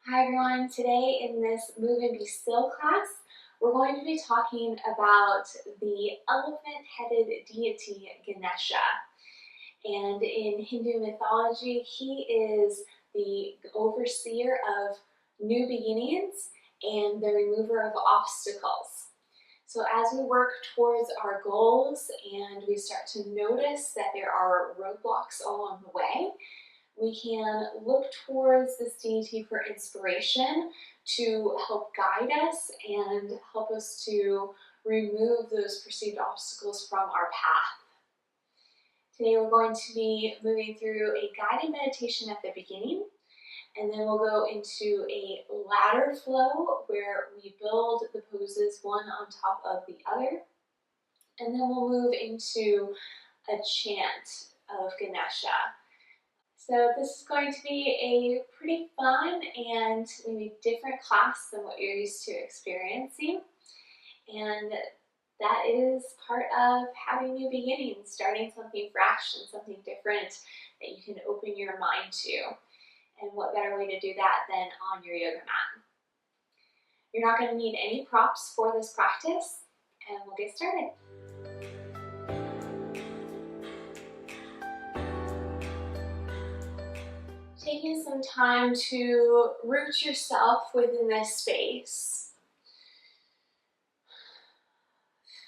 Hi everyone, today in this Move and Be Still class, we're going to be talking about the elephant-headed deity Ganesha. And in Hindu mythology, he is the overseer of new beginnings and the remover of obstacles. So as we work towards our goals and we start to notice that there are roadblocks along the way, we can look towards this deity for inspiration to help guide us and help us to remove those perceived obstacles from our path. Today we're going to be moving through a guided meditation at the beginning, and then we'll go into a ladder flow where we build the poses one on top of the other, and then we'll move into a chant of Ganesha. So this is going to be a pretty fun and maybe different class than what you're used to experiencing. And that is part of having new beginnings, starting something fresh and something different that you can open your mind to. And what better way to do that than on your yoga mat? You're not going to need any props for this practice, and we'll get started. Taking some time to root yourself within this space.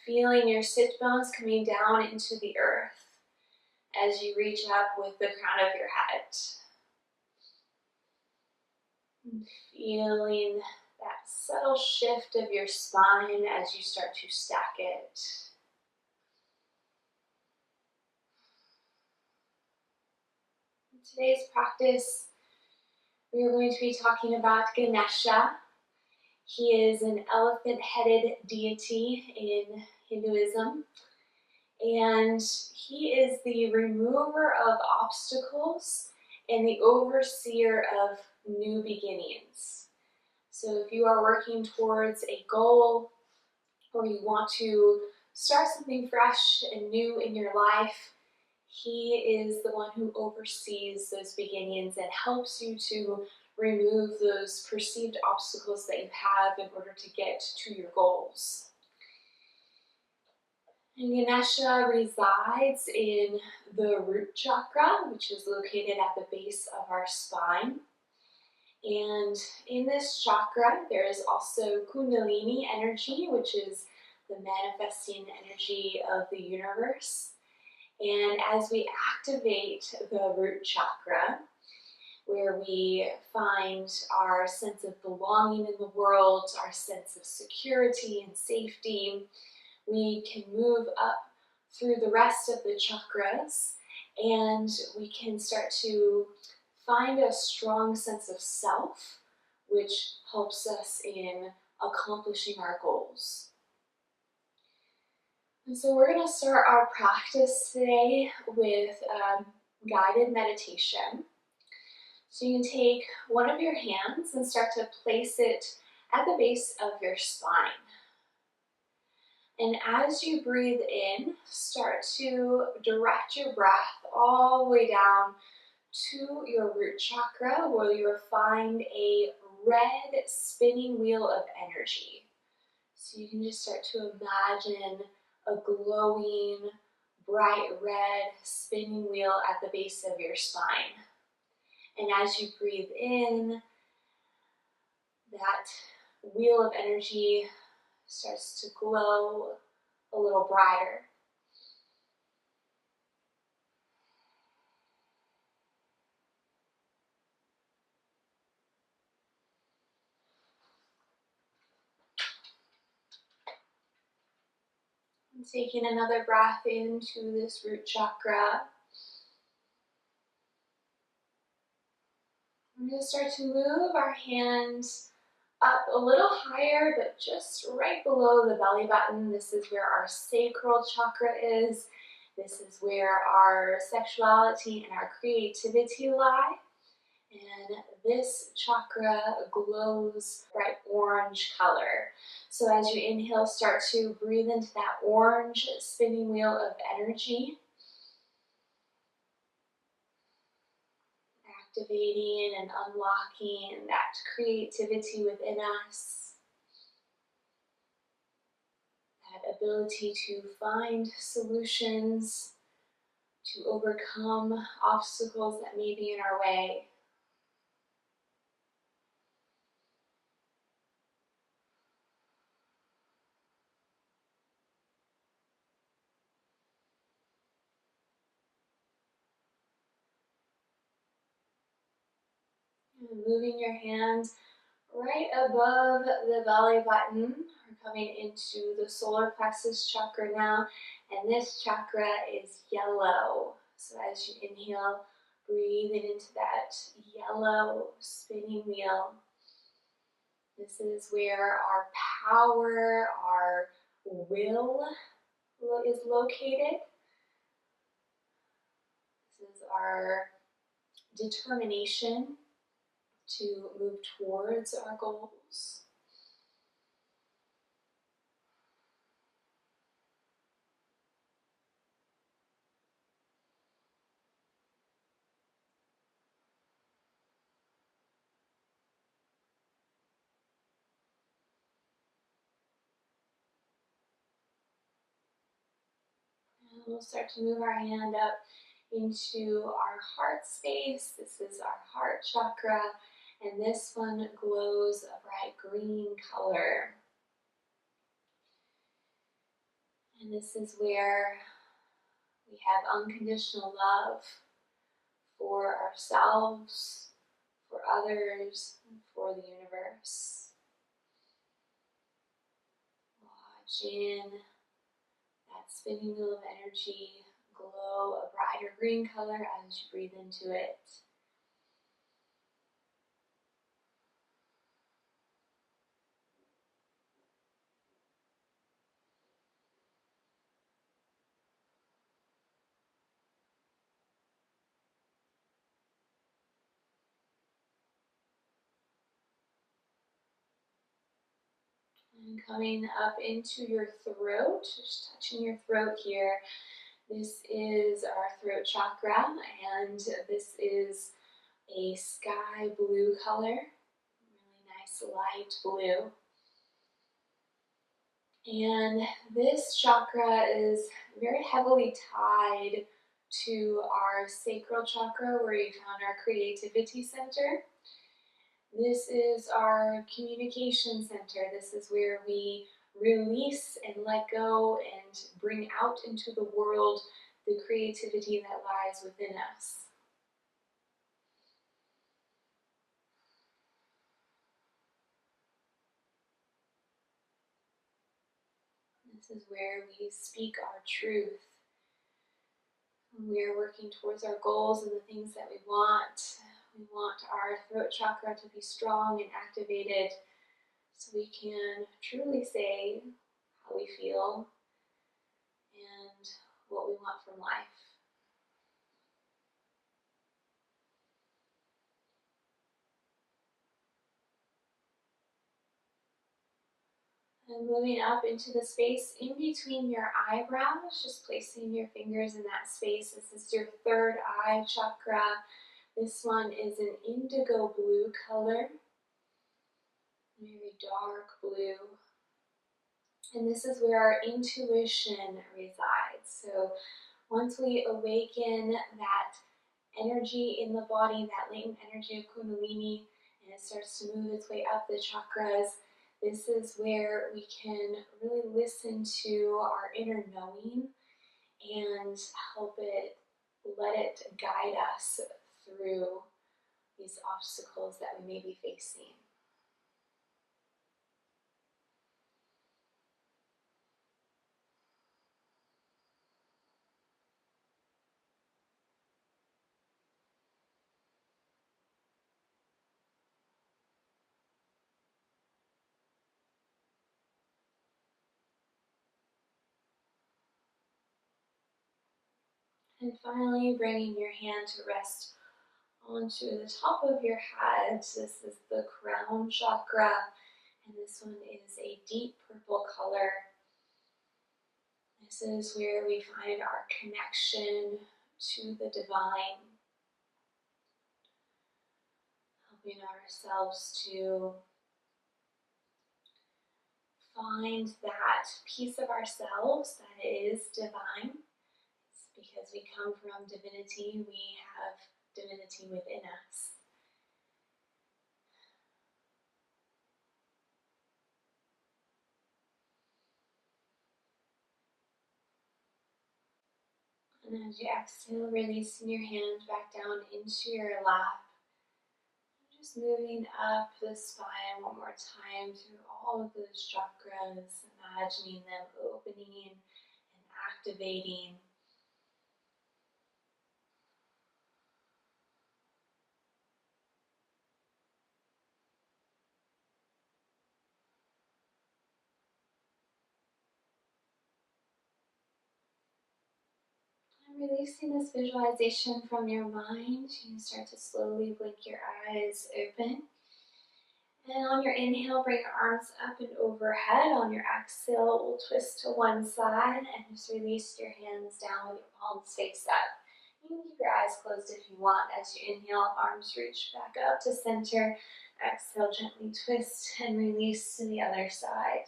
Feeling your sit bones coming down into the earth as you reach up with the crown of your head. And feeling that subtle shift of your spine as you start to stack it. In today's practice, we are going to be talking about Ganesha. He is an elephant-headed deity in Hinduism, and he is the remover of obstacles and the overseer of new beginnings. So if you are working towards a goal or you want to start something fresh and new in your life, he is the one who oversees those beginnings and helps you to remove those perceived obstacles that you have in order to get to your goals. And Ganesha resides in the root chakra, which is located at the base of our spine. And in this chakra, there is also Kundalini energy, which is the manifesting energy of the universe. And as we activate the root chakra, where we find our sense of belonging in the world, our sense of security and safety, we can move up through the rest of the chakras, and we can start to find a strong sense of self, which helps us in accomplishing our goals. And so we're going to start our practice today with guided meditation. So you can take one of your hands and start to place it at the base of your spine. And as you breathe in, start to direct your breath all the way down to your root chakra, where you'll find a red spinning wheel of energy. So you can just start to imagine a glowing, bright red spinning wheel at the base of your spine. And as you breathe in, that wheel of energy starts to glow a little brighter. And taking another breath into this root chakra. We're going to start to move our hands up a little higher, but just right below the belly button. This is where our sacral chakra is. This is where our sexuality and our creativity lie. And this chakra glows bright orange color. So as you inhale, start to breathe into that orange spinning wheel of energy, activating and unlocking that creativity within us, that ability to find solutions, to overcome obstacles that may be in our way. And moving your hands right above the belly button. We're coming into the solar plexus chakra now, and this chakra is yellow. So as you inhale, breathing into that yellow spinning wheel. This is where our power, our will is located. This is our determination to move towards our goals. And we'll start to move our hand up into our heart space. This is our heart chakra, and this one glows a bright green color. And this is where we have unconditional love for ourselves, for others, and for the universe. Watching that spinning wheel of energy glow a brighter green color as you breathe into it. And coming up into your throat, just touching your throat here. This is our throat chakra, and this is a sky blue color, really nice light blue. And this chakra is very heavily tied to our sacral chakra, where we found our creativity center. This is our communication center. This is where we release and let go and bring out into the world the creativity that lies within us. This is where we speak our truth. We are working towards our goals and the things that we want. We want our throat chakra to be strong and activated so we can truly say how we feel and what we want from life. And moving up into the space in between your eyebrows, just placing your fingers in that space. This is your third eye chakra. This one is an indigo blue color, very dark blue. And this is where our intuition resides. So once we awaken that energy in the body, that latent energy of Kundalini, and it starts to move its way up the chakras, this is where we can really listen to our inner knowing and let it guide us through these obstacles that we may be facing. And finally, bringing your hand to rest onto the top of your head. This is the crown chakra, and this one is a deep purple color. This is where we find our connection to the divine. helping ourselves to find that piece of ourselves that is divine. It's because we come from divinity, we have divinity within us. And as you exhale, releasing your hands back down into your lap. Just moving up the spine one more time through all of those chakras, imagining them opening and activating. And releasing this visualization from your mind, you can start to slowly blink your eyes open. And on your inhale, bring your arms up and overhead. On your exhale, we'll twist to one side and just release your hands down with your palms face up. You can keep your eyes closed if you want. As you inhale, arms reach back up to center. Exhale, gently twist and release to the other side.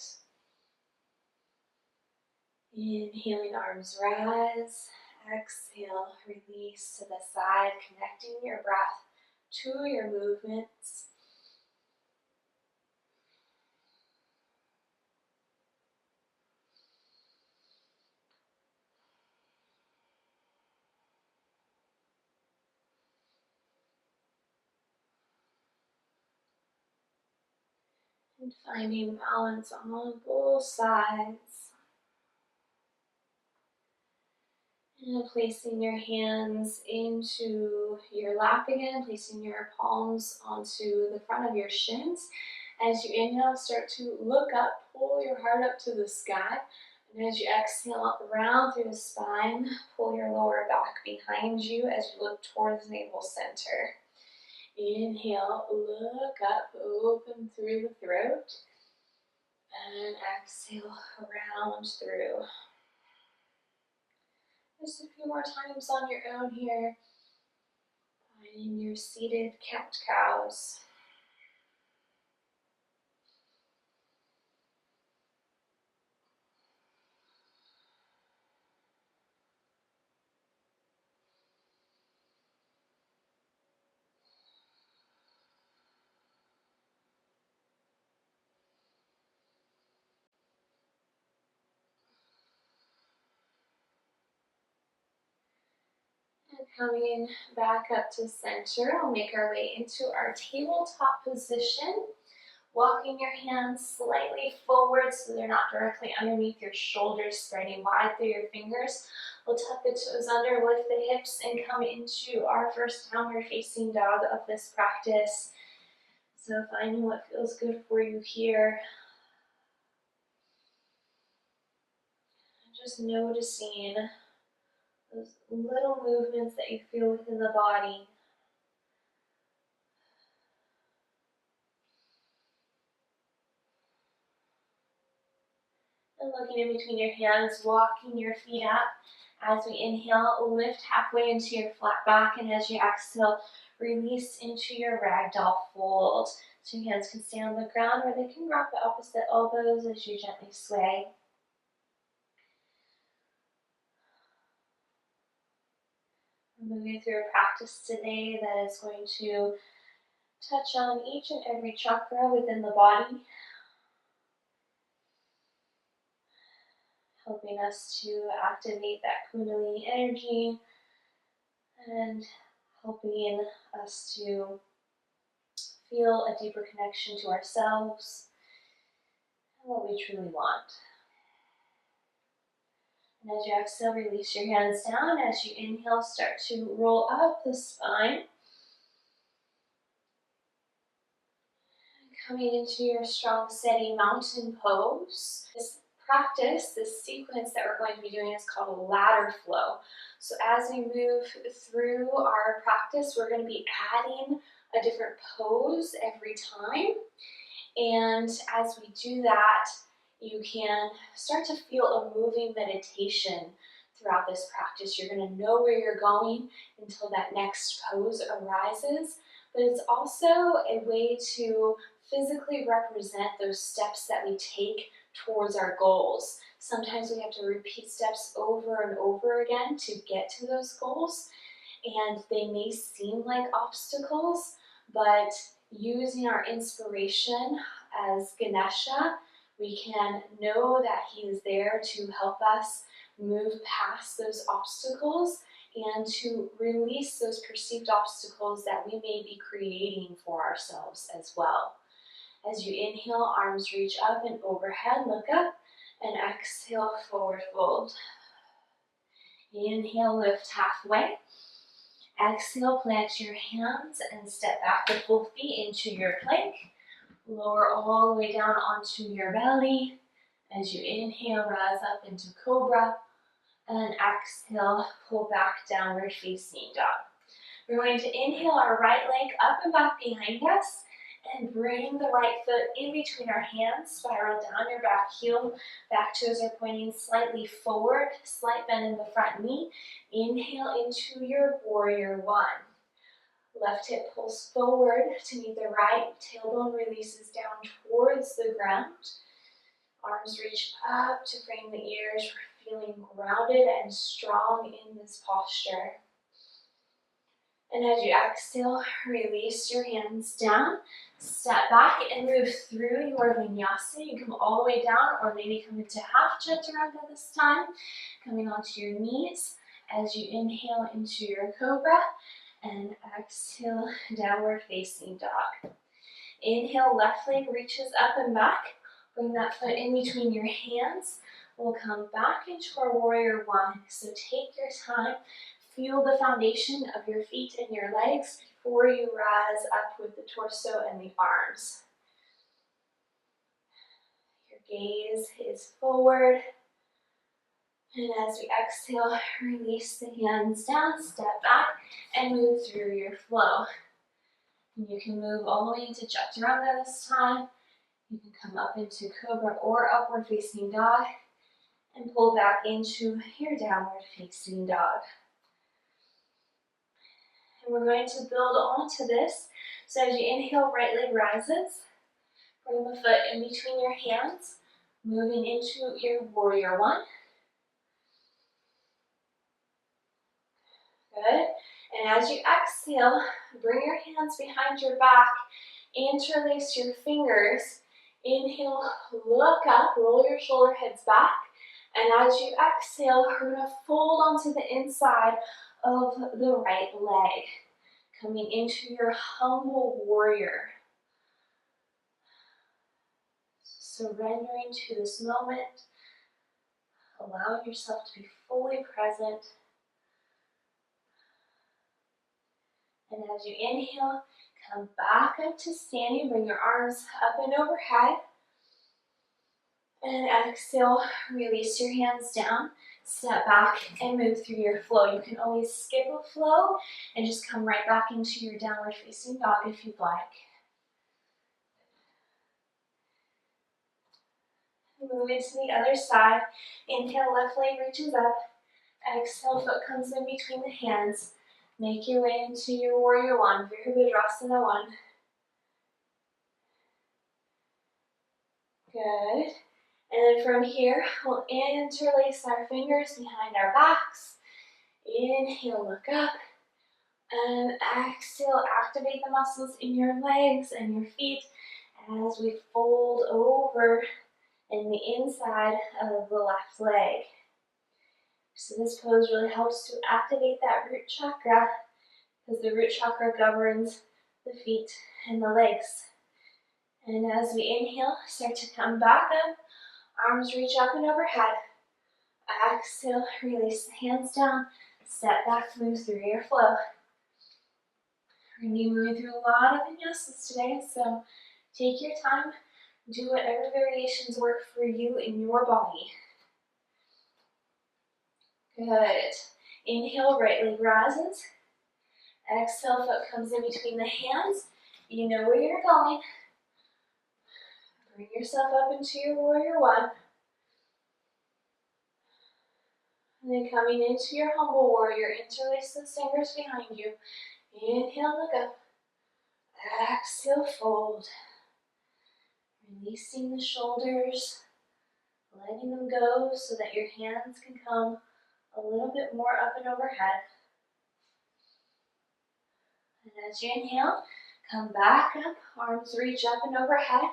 Inhaling, arms rise. Exhale, release to the side, connecting your breath to your movements. And finding balance on both sides. And placing your hands into your lap again, placing your palms onto the front of your shins. As you inhale, start to look up, pull your heart up to the sky. And as you exhale, round through the spine, pull your lower back behind you as you look towards navel center. Inhale, look up, open through the throat. And exhale, round through. Just a few more times on your own here. Finding your seated cat-cows. And coming back up to center, we'll make our way into our tabletop position. Walking your hands slightly forward so they're not directly underneath your shoulders, spreading wide through your fingers. We'll tuck the toes under, lift the hips, and come into our first downward facing dog of this practice. So finding what feels good for you here. Just noticing those little movements that you feel within the body. And looking in between your hands, walking your feet up. As we inhale, lift halfway into your flat back, and as you exhale, release into your ragdoll fold. So your hands can stay on the ground, or they can rock the opposite elbows as you gently sway. We're moving through a practice today that is going to touch on each and every chakra within the body, helping us to activate that Kundalini energy and helping us to feel a deeper connection to ourselves and what we truly want. And as you exhale, release your hands down. As you inhale, start to roll up the spine. Coming into your strong, steady mountain pose. This practice, this sequence that we're going to be doing is called a ladder flow. So as we move through our practice, we're going to be adding a different pose every time. And as we do that, you can start to feel a moving meditation throughout this practice. You're going to know where you're going until that next pose arises. but it's also a way to physically represent those steps that we take towards our goals. Sometimes we have to repeat steps over and over again to get to those goals, and they may seem like obstacles, but using our inspiration as Ganesha, we can know that he is there to help us move past those obstacles and to release those perceived obstacles that we may be creating for ourselves as well. As you inhale, arms reach up and overhead, look up, and exhale, forward fold. Inhale, lift halfway. Exhale, plant your hands and step back with both feet into your plank. Lower all the way down onto your belly. As you inhale, rise up into cobra. And exhale, pull back, downward facing dog. We're going to inhale our right leg up and back behind us and bring the right foot in between our hands. Spiral down your back heel. Back toes are pointing slightly forward. Slight bend in the front knee. Inhale into your warrior one. Left hip pulls forward to meet the right. Tailbone releases down towards the ground. Arms reach up to frame the ears. We're feeling grounded and strong in this posture. And as you exhale, release your hands down. Step back and move through your vinyasa. You come all the way down or maybe come into half chaturanga this time. Coming onto your knees as you inhale into your cobra and exhale, downward facing dog. Inhale, left leg reaches up and back. Bring that foot in between your hands. We'll come back into our warrior one. So take your time. Feel the foundation of your feet and your legs before you rise up with the torso and the arms. Your gaze is forward. And as we exhale, release the hands down, step back, and move through your flow. And you can move all the way into chaturanga this time. You can come up into cobra or upward facing dog and pull back into your downward facing dog. And we're going to build onto this. So as you inhale, right leg rises. Bring the foot in between your hands, moving into your warrior one. Good. And as you exhale, bring your hands behind your back, interlace your fingers. Inhale, look up, roll your shoulder heads back. And as you exhale, we're going to fold onto the inside of the right leg, coming into your humble warrior. Surrendering to this moment, allowing yourself to be fully present. And as you inhale, come back up to standing, bring your arms up and overhead. And exhale, release your hands down, step back and move through your flow. You can always skip a flow and just come right back into your downward facing dog if you'd like. Move into the other side. Inhale, left leg reaches up. Exhale, foot comes in between the hands. Make your way into your warrior one, Virabhadrasana one. Good. And then from here, we'll interlace our fingers behind our backs. Inhale, look up. And exhale, activate the muscles in your legs and your feet as we fold over in the inside of the left leg. So this pose really helps to activate that root chakra because the root chakra governs the feet and the legs. And as we inhale, start to come back up. Arms reach up and overhead. Exhale, release the hands down. Step back, move through your flow. We're going to be moving through a lot of vinyasas today, so take your time. Do whatever variations work for you in your body. Good. Inhale, right leg rises. Exhale, foot comes in between the hands. You know where you're going. Bring yourself up into your warrior one. And then coming into your humble warrior, interlace the fingers behind you. Inhale, look up. Exhale, fold. Releasing the shoulders, letting them go so that your hands can come a little bit more up and overhead. And as you inhale, come back up, arms reach up and overhead.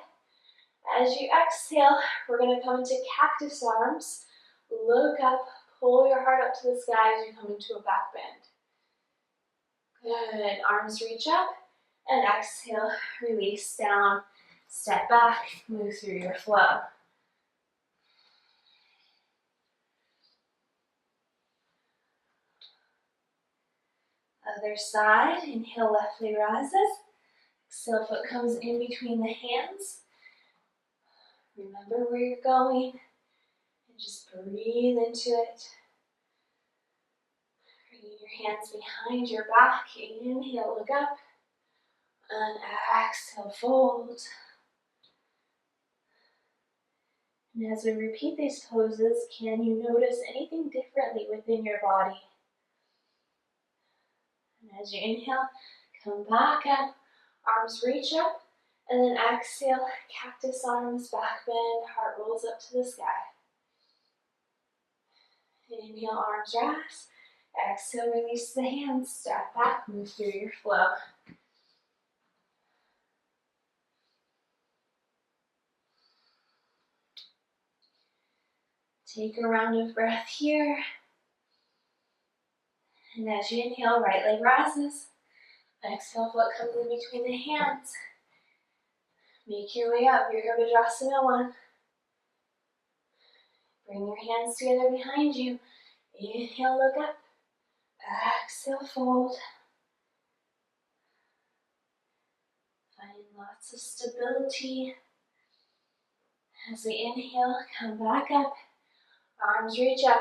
As you exhale, we're going to come into cactus arms. Look up, pull your heart up to the sky as you come into a back bend. Good, arms reach up, and exhale, release down, step back, move through your flow. Other side, inhale, left leg rises. Exhale, foot comes in between the hands. Remember where you're going, and just breathe into it. Bringing your hands behind your back. Inhale, look up, and exhale, fold. And as we repeat these poses, can you notice anything differently within your body? And as you inhale, come back up, arms reach up, and then exhale, cactus arms, back bend, heart rolls up to the sky. Inhale, arms rise. Exhale, release the hands, step back, move through your flow. Take a round of breath here. And as you inhale, right leg rises. Exhale, foot comes in between the hands. Make your way up, your Virabhadrasana 1. Bring your hands together behind you. Inhale, look up. Exhale, fold. Find lots of stability. As we inhale, come back up. Arms reach up.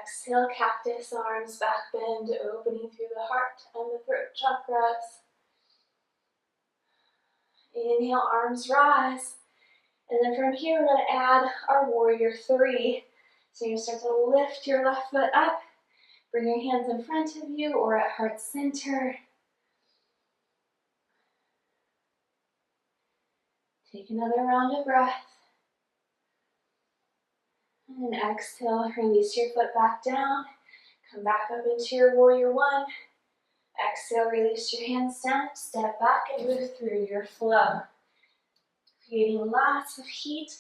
Exhale, cactus arms, back bend, opening through the heart and the throat chakras. Inhale, arms rise. And then from here, we're going to add our warrior 3. So you start to lift your left foot up. Bring your hands in front of you or at heart center. Take another round of breath. And exhale, release your foot back down. Come back up into your warrior 1. Exhale, release your hands down. Step back and move through your flow. Creating lots of heat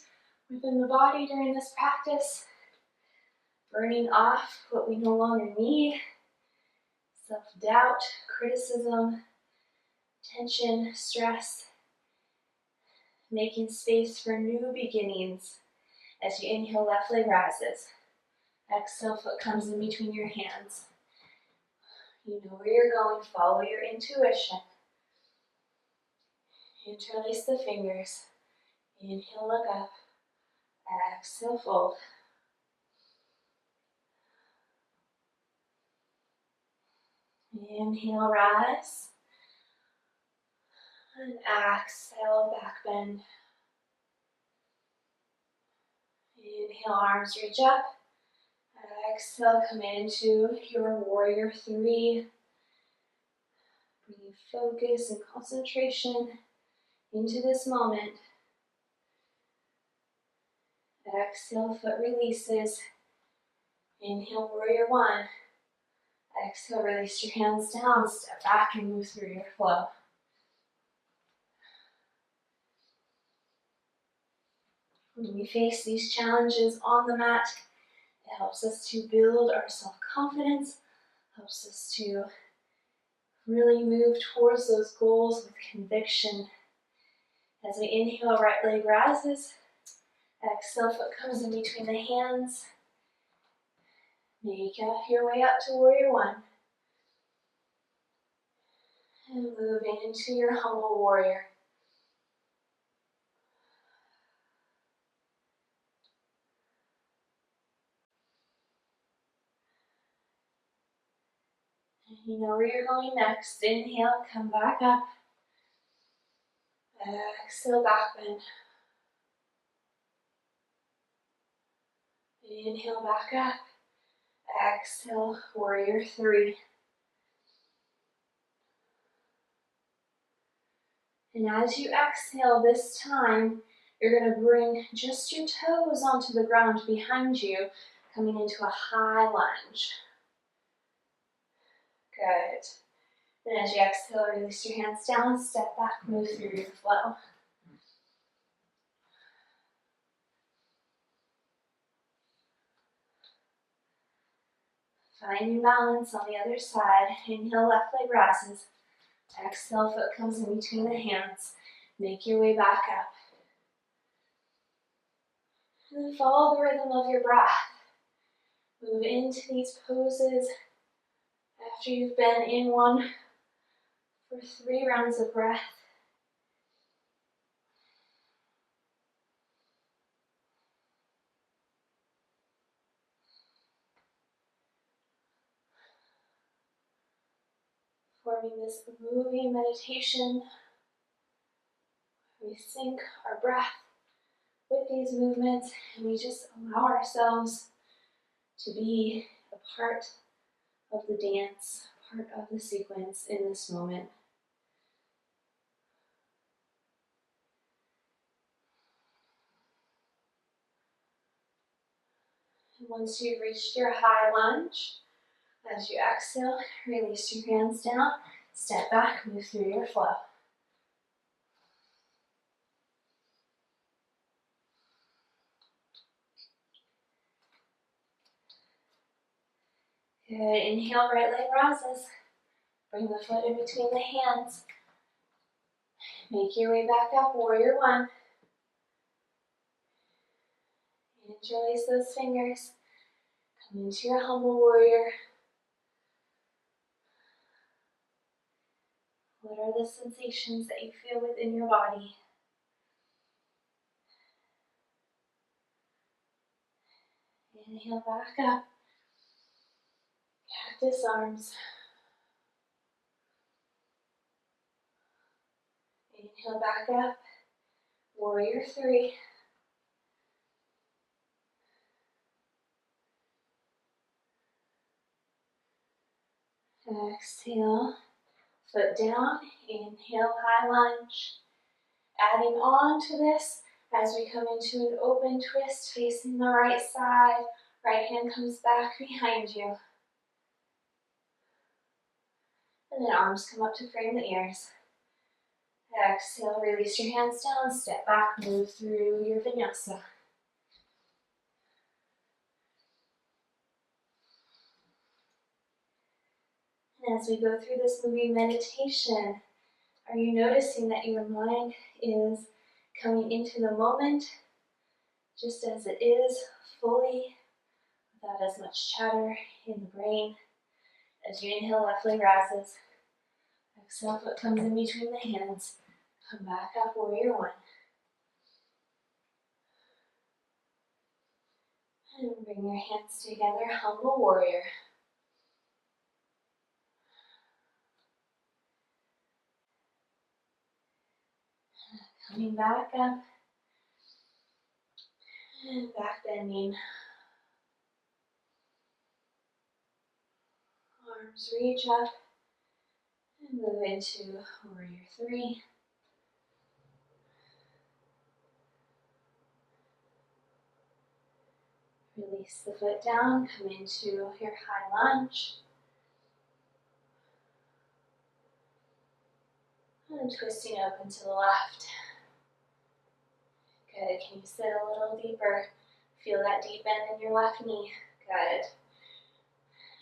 within the body during this practice. Burning off what we no longer need. Self-doubt, criticism, tension, stress. Making space for new beginnings. As you inhale, left leg rises. Exhale, foot comes in between your hands. You know where you're going, follow your intuition. Interlace the fingers. Inhale, look up. Exhale, fold. Inhale, rise. And exhale, back bend. Inhale, arms reach up. Exhale, come into your warrior 3. Bringing focus and concentration into this moment. Exhale, foot releases. Inhale, warrior 1. Exhale, release your hands down, step back and move through your flow. When we face these challenges on the mat, it helps us to build our self-confidence, helps us to really move towards those goals with conviction. As we inhale, right leg rises. Exhale, foot comes in between the hands. Make your way up to warrior 1. And moving into your humble warrior. You know where you're going next. Inhale, come back up. Exhale, back bend. Inhale, back up. Exhale, warrior 3. And as you exhale this time, you're going to bring just your toes onto the ground behind you, coming into a high lunge. Good. And as you exhale, release your hands down, step back, move through your flow. Find your balance on the other side. Inhale, left leg rises. Exhale, foot comes in between the hands. Make your way back up. And then follow the rhythm of your breath. Move into these poses after you've been in one for 3 rounds of breath. Forming this moving meditation. We sync our breath with these movements and we just allow ourselves to be a part of the dance, part of the sequence in this moment. And once you've reached your high lunge, as you exhale, release your hands down, step back, move through your flow. Good, inhale, right leg rises. Bring the foot in between the hands. Make your way back up, warrior one. Interlace those fingers. Come into your humble warrior. What are the sensations that you feel within your body? Inhale back up. Cactus arms. Inhale back up. Warrior three. Exhale. Foot down. Inhale, high lunge. Adding on to this as we come into an open twist facing the right side. Right hand comes back behind you. And then arms come up to frame the ears. Exhale, release your hands down, step back, move through your vinyasa. And as we go through this moving meditation, are you noticing that your mind is coming into the moment just as it is, fully, without as much chatter in the brain? As you inhale, left leg rises. Exhale, foot comes in between the hands. Come back up, warrior one. And bring your hands together, humble warrior. Coming back up. And back bending. Arms reach up. And move into warrior three. Release the foot down, come into your high lunge. And twisting open to the left. Good, can you sit a little deeper? Feel that deep bend in your left knee. Good.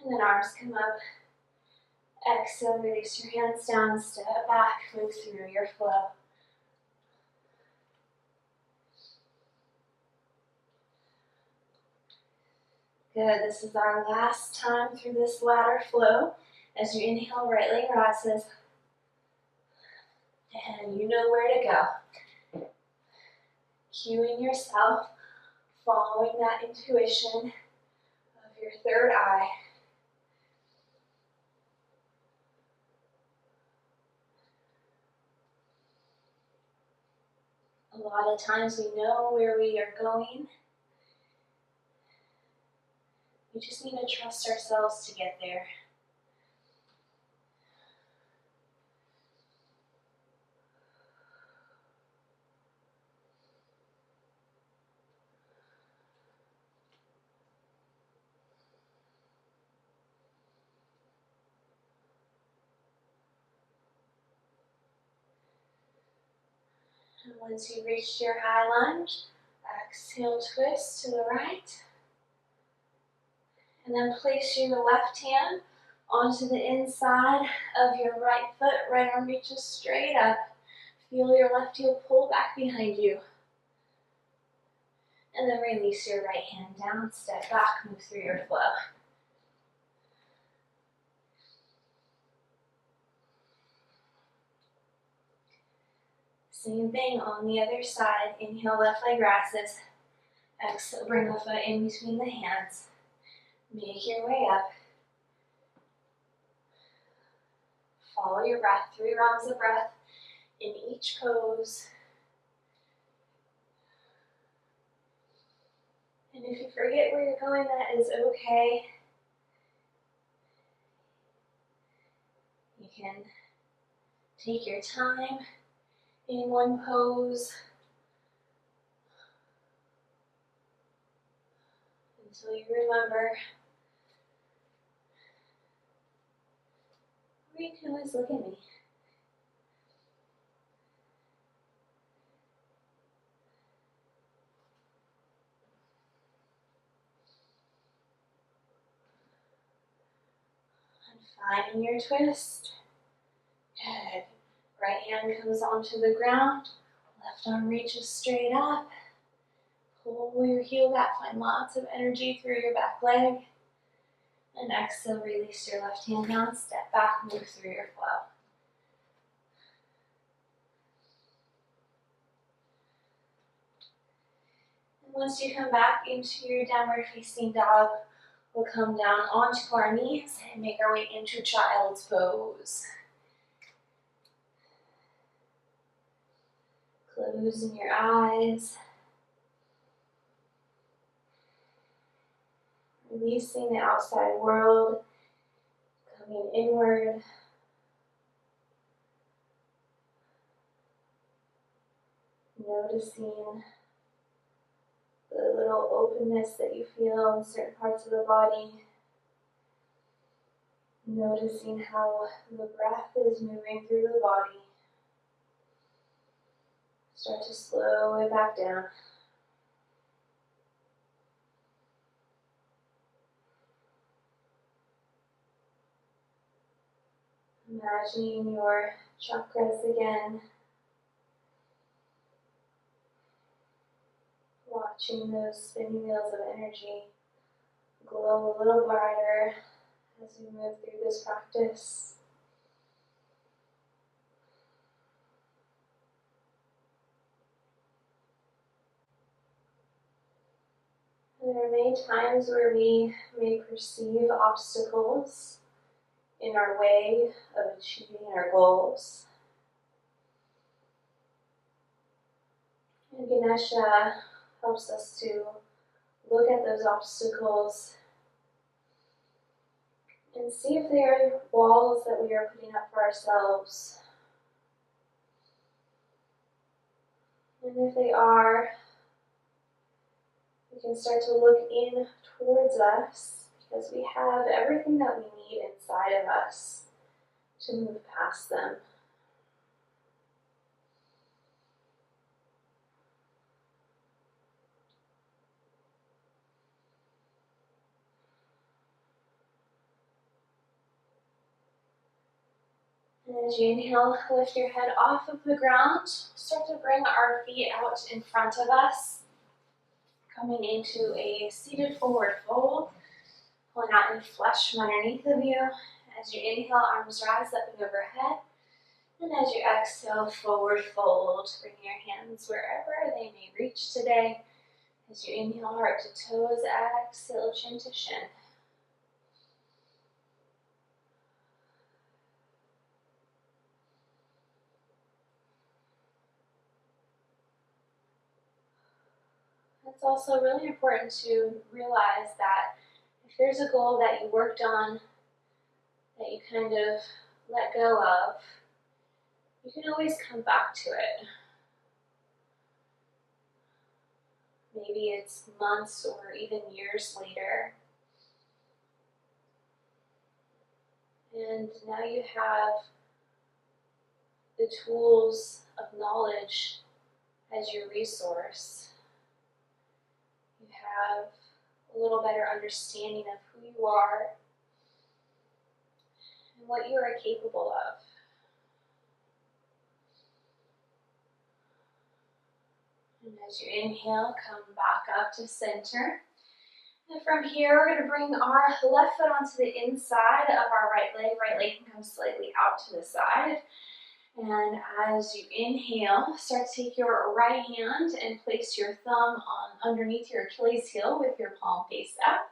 And then arms come up. Exhale, release your hands down, step back, move through your flow. Good, this is our last time through this ladder flow. As you inhale, right leg rises. And you know where to go. Cueing yourself, following that intuition of your third eye. A lot of times we know where we are going. We just need to trust ourselves to get there. And once you've reached your high lunge, exhale, twist to the right. And then place your left hand onto the inside of your right foot. Right arm reaches straight up. Feel your left heel pull back behind you. And then release your right hand down, step back, move through your flow. Same thing on the other side. Inhale, left leg rises. Exhale, bring the foot in between the hands. Make your way up. Follow your breath, 3 rounds of breath in each pose. And if you forget where you're going, that is okay. You can take your time in one pose until you remember. Or you can always look at me. And finding your twist. Good. Right hand comes onto the ground. Left arm reaches straight up. Pull your heel back. Find lots of energy through your back leg. And exhale, release your left hand down. Step back, move through your flow. And once you come back into your downward facing dog, we'll come down onto our knees and make our way into child's pose. Closing your eyes. Releasing the outside world. Coming inward. Noticing the little openness that you feel in certain parts of the body. Noticing how the breath is moving through the body. Start to slow it back down. Imagining your chakras again. Watching those spinning wheels of energy glow a little brighter as we move through this practice. And there are many times where we may perceive obstacles in our way of achieving our goals. And Ganesha helps us to look at those obstacles and see if they are walls that we are putting up for ourselves. And if they are, we can start to look in towards us because we have everything that we need inside of us to move past them. And as you inhale, lift your head off of the ground. Start to bring our feet out in front of us. Coming into a seated forward fold. Pulling out any flesh from underneath of you. As you inhale, arms rise up and overhead. And as you exhale, forward fold. Bring your hands wherever they may reach today. As you inhale, heart to toes, exhale, chin to shin. It's also really important to realize that if there's a goal that you worked on, that you kind of let go of, you can always come back to it. Maybe it's months or even years later. And now you have the tools of knowledge as your resource, you have a little better understanding of who you are and what you are capable of. And as you inhale, come back up to center. And from here, we're going to bring our left foot onto the inside of our right leg. Right leg can come slightly out to the side. And as you inhale, start to take your right hand and place your thumb on underneath your Achilles heel with your palm face up.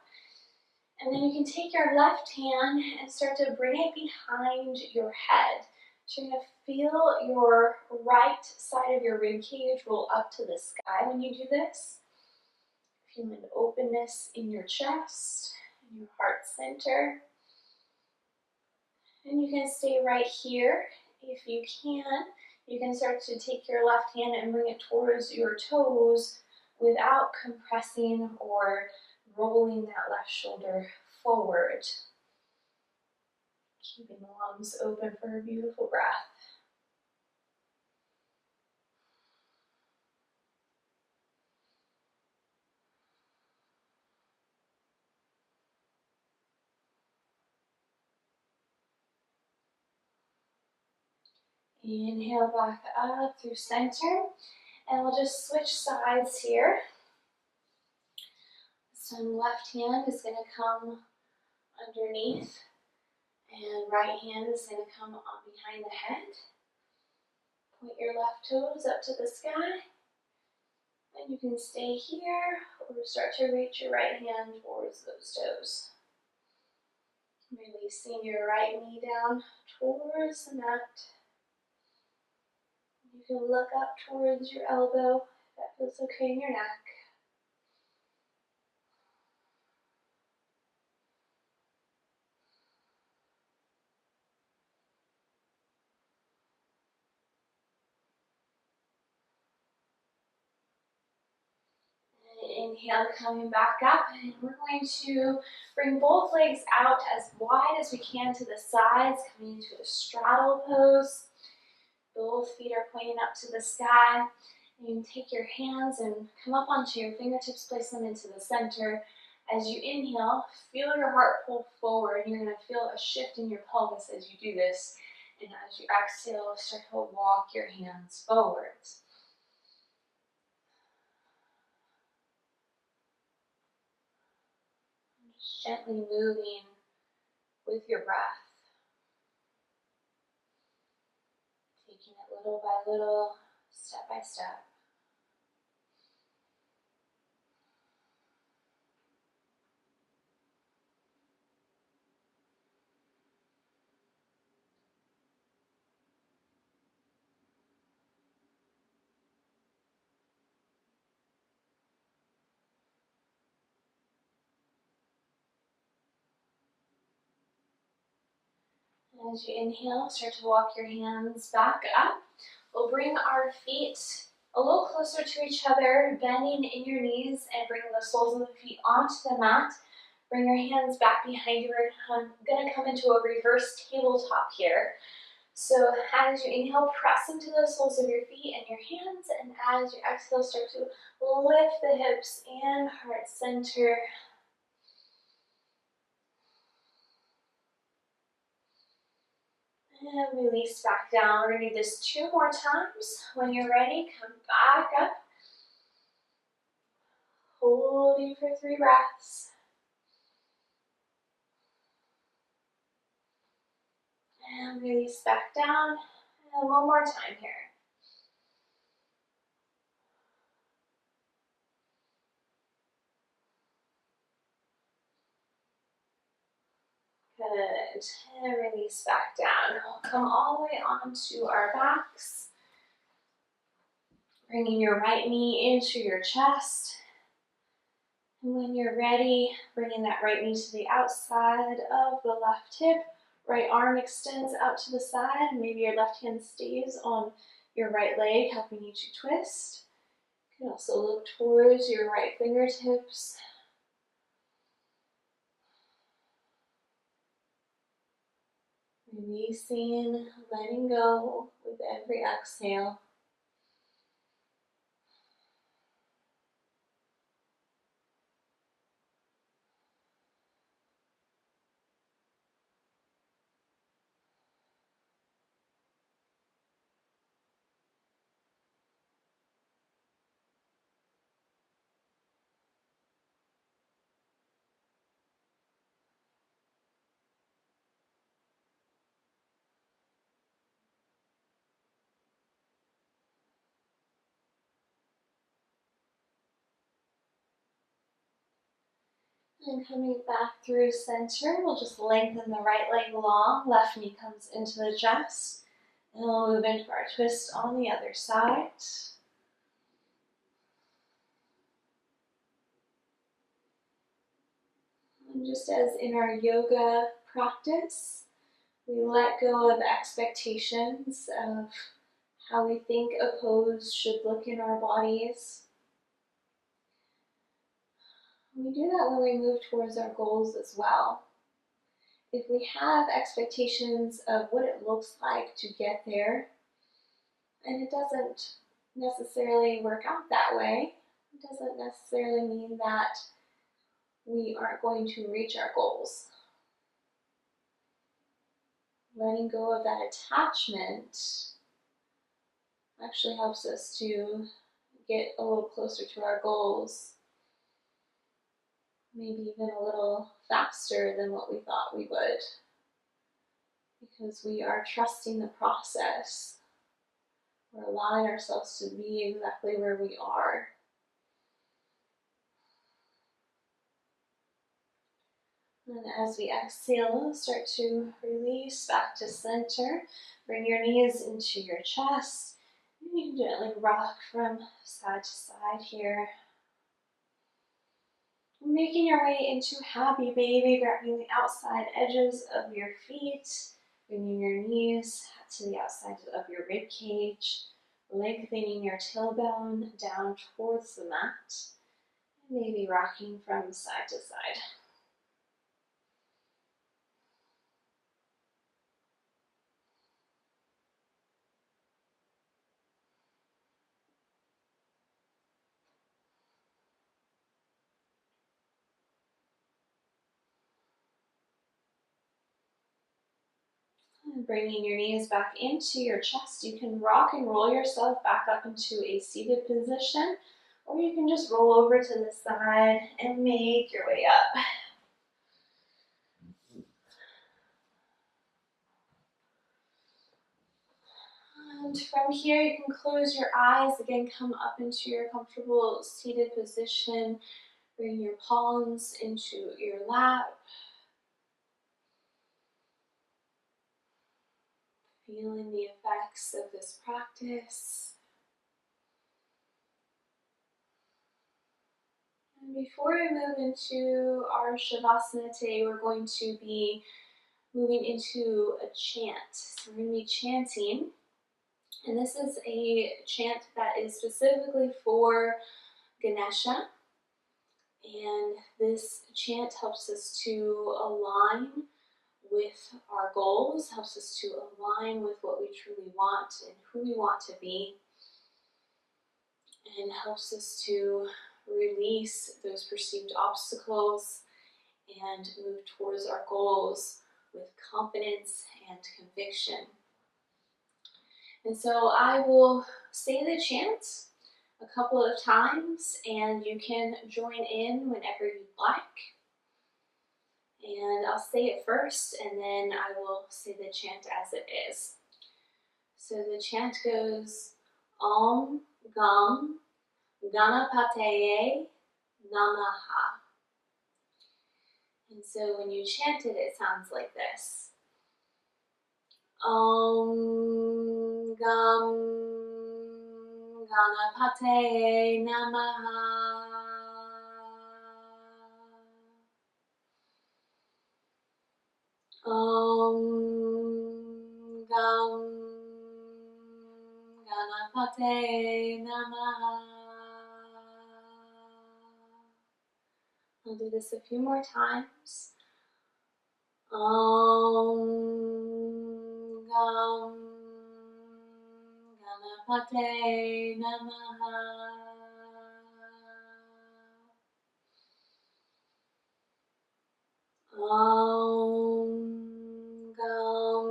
And then you can take your left hand and start to bring it behind your head. So you're going to feel your right side of your rib cage roll up to the sky when you do this. Feel an openness in your chest, in your heart center. And you can stay right here. If you can start to take your left hand and bring it towards your toes without compressing or rolling that left shoulder forward. Keeping the lungs open for a beautiful breath. Inhale back up through center, and we'll just switch sides here. So left hand is going to come underneath, and right hand is going to come on behind the head. Point your left toes up to the sky, and you can stay here or start to reach your right hand towards those toes. Releasing your right knee down towards the mat. You can look up towards your elbow if that feels okay in your neck. Inhale, coming back up, and we're going to bring both legs out as wide as we can to the sides, coming into a straddle pose. Both feet are pointing up to the sky. You can take your hands and come up onto your fingertips, place them into the center. As you inhale, feel your heart pull forward. You're going to feel a shift in your pelvis as you do this. And as you exhale, start to walk your hands forwards. Just gently moving with your breath. Taking it little by little, step by step. As you inhale, start to walk your hands back up. We'll bring our feet a little closer to each other, bending in your knees and bringing the soles of the feet onto the mat. Bring your hands back behind you. We're going to come into a reverse tabletop here. So as you inhale, press into the soles of your feet and your hands, and as you exhale, start to lift the hips and heart center. And release back down. We're going to do this 2 more times. When you're ready, come back up. Holding for 3 breaths. And release back down. And one more time here. Good. And release back down. We'll come all the way onto our backs. Bringing your right knee into your chest. And when you're ready, bringing that right knee to the outside of the left hip. Right arm extends out to the side. Maybe your left hand stays on your right leg, helping you to twist. You can also look towards your right fingertips. Releasing, letting go with every exhale. And coming back through center, we'll just lengthen the right leg long, left knee comes into the chest, and we'll move into our twist on the other side. And just as in our yoga practice, we let go of expectations of how we think a pose should look in our bodies. We do that when we move towards our goals as well. If we have expectations of what it looks like to get there, and it doesn't necessarily work out that way, it doesn't necessarily mean that we aren't going to reach our goals. Letting go of that attachment actually helps us to get a little closer to our goals, maybe even a little faster than what we thought we would, because we are trusting the process. We're allowing ourselves to be exactly where we are. And as we exhale, start to release back to center. Bring your knees into your chest. And you can gently rock from side to side here. Making your way into happy baby, grabbing the outside edges of your feet, bringing your knees to the outside of your rib cage, lengthening your tailbone down towards the mat, and maybe rocking from side to side. And bringing your knees back into your chest, you can rock and roll yourself back up into a seated position, or you can just roll over to the side and make your way up. And from here, you can close your eyes. Again, come up into your comfortable seated position. Bring your palms into your lap. Feeling the effects of this practice. And before we move into our Shavasana today, we're going to be moving into a chant. So we're going to be chanting. And this is a chant that is specifically for Ganesha. And this chant helps us to align with our goals, helps us to align with what we truly want and who we want to be, and helps us to release those perceived obstacles and move towards our goals with confidence and conviction. And so I will say the chant a couple of times, and you can join in whenever you'd like. And I'll say it first, and then I will say the chant as it is. So the chant goes, Om Gam Ganapataye Namaha. And so when you chant it, it sounds like this. Om Gam Ganapataye Namaha. Om Gam Ganapataye Namaha. I'll do this a few more times. Om Gam Ganapataye Namaha. Om Gam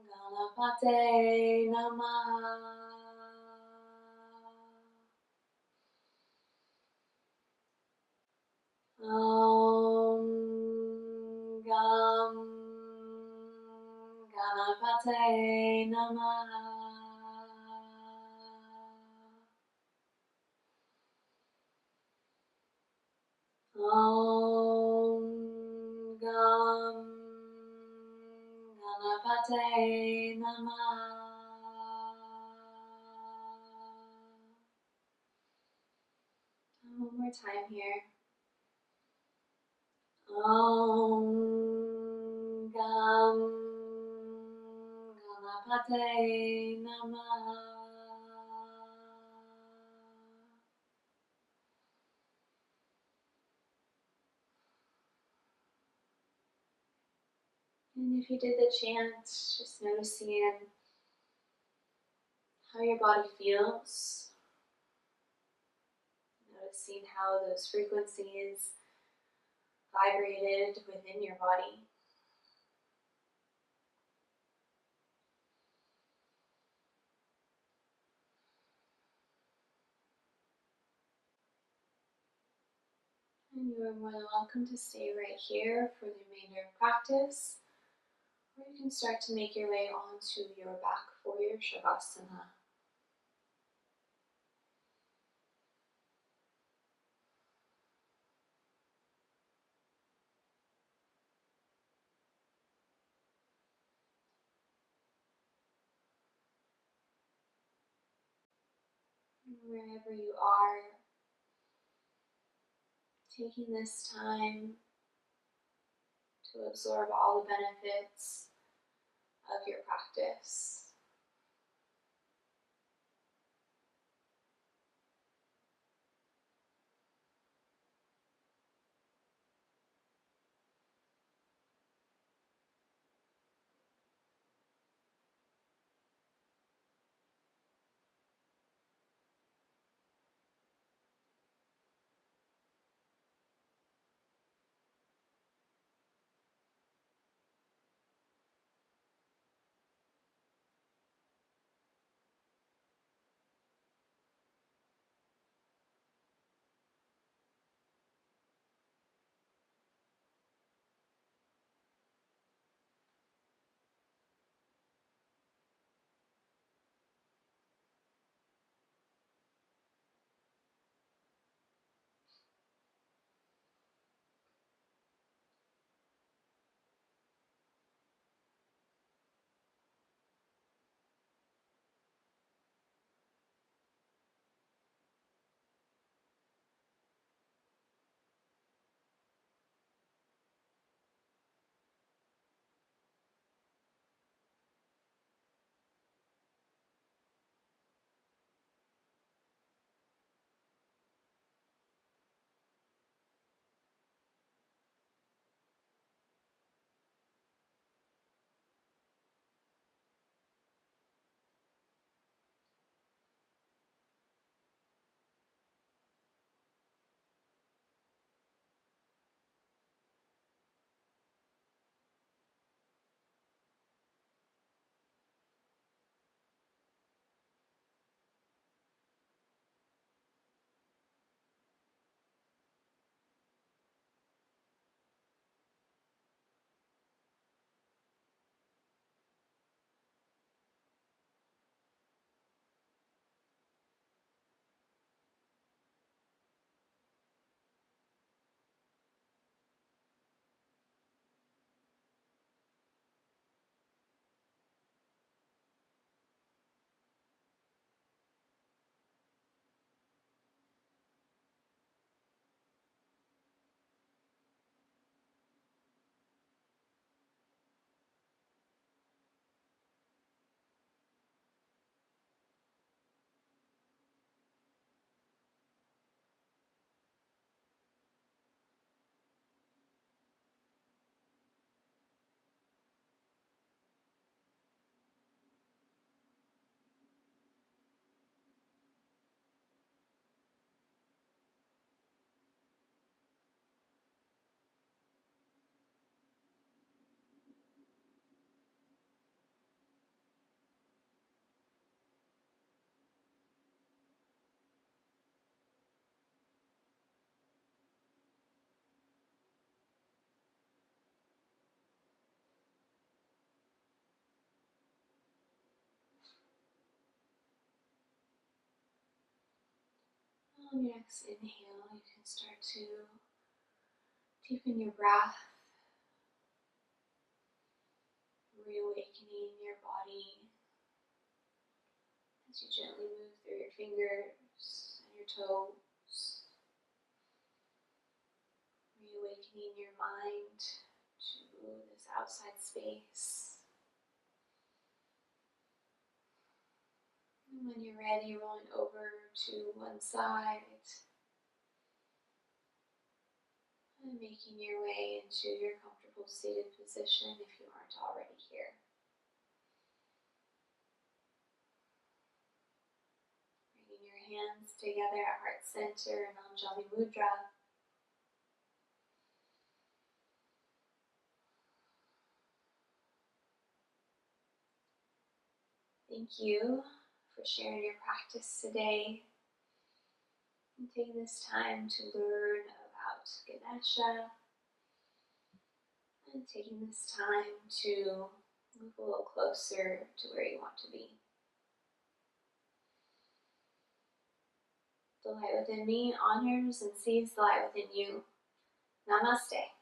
Ganapataye Namaha. Om Gam Ganapataye Namaha. Om Gam Ganapate Namaha. One more time here. Om Gam Ganapate Namaha. And if you did the chant, just noticing how your body feels, noticing how those frequencies vibrated within your body. And you are more than welcome to stay right here for the remainder of practice, or you can start to make your way onto your back for your Shavasana. And wherever you are, taking this time to absorb all the benefits of your practice. On your next inhale, you can start to Deepen your breath, reawakening your body as you gently move through your fingers and your toes, reawakening your mind to this outside space. And when you're ready, rolling over to one side and making your way into your comfortable seated position if you aren't already here. Bringing your hands together at heart center in Anjali Mudra. Thank you for sharing your practice today and taking this time to learn about Ganesha and taking this time to move a little closer to where you want to be. The light within me honors and sees the light within you. Namaste.